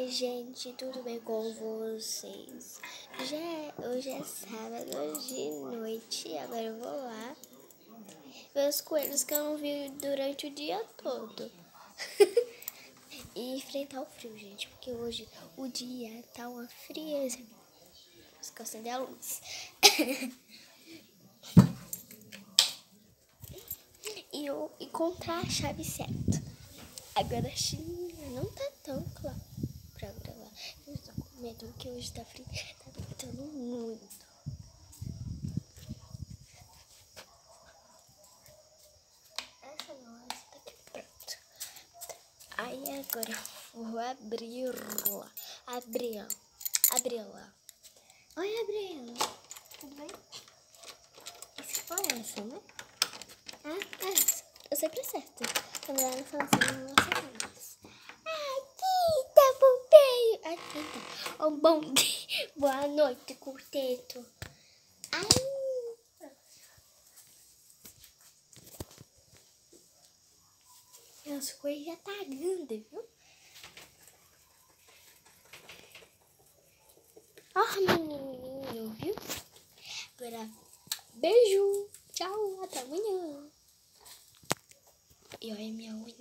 Oi, gente, tudo bem com vocês? Hoje é sábado de noite, agora eu vou lá ver os coelhos que eu não vi durante o dia todo. E enfrentar o frio, gente, porque hoje o dia tá uma frieza. Vou acender a luz. E eu encontrar a chave certa. Agora a China não tá tão claro pra gravar. Eu estou com medo porque hoje tá frio, tá ventando muito. Essa não, essa tá aqui pronto. Aí agora eu vou abri-la. Abri-la. Oi, Abriela. Tudo bem? Esse foi essa, né? Ah, essa. Eu sempre acerto. Quando ela fala assim, não acerto. Aqui tá bem. Aqui tá. Oh, bom dia. Boa noite, quarteto. Ai. Nossa, o coelho já tá grande, viu? Oh, menininho, viu? Agora, beijo. Tchau, até amanhã. E olha minha unha.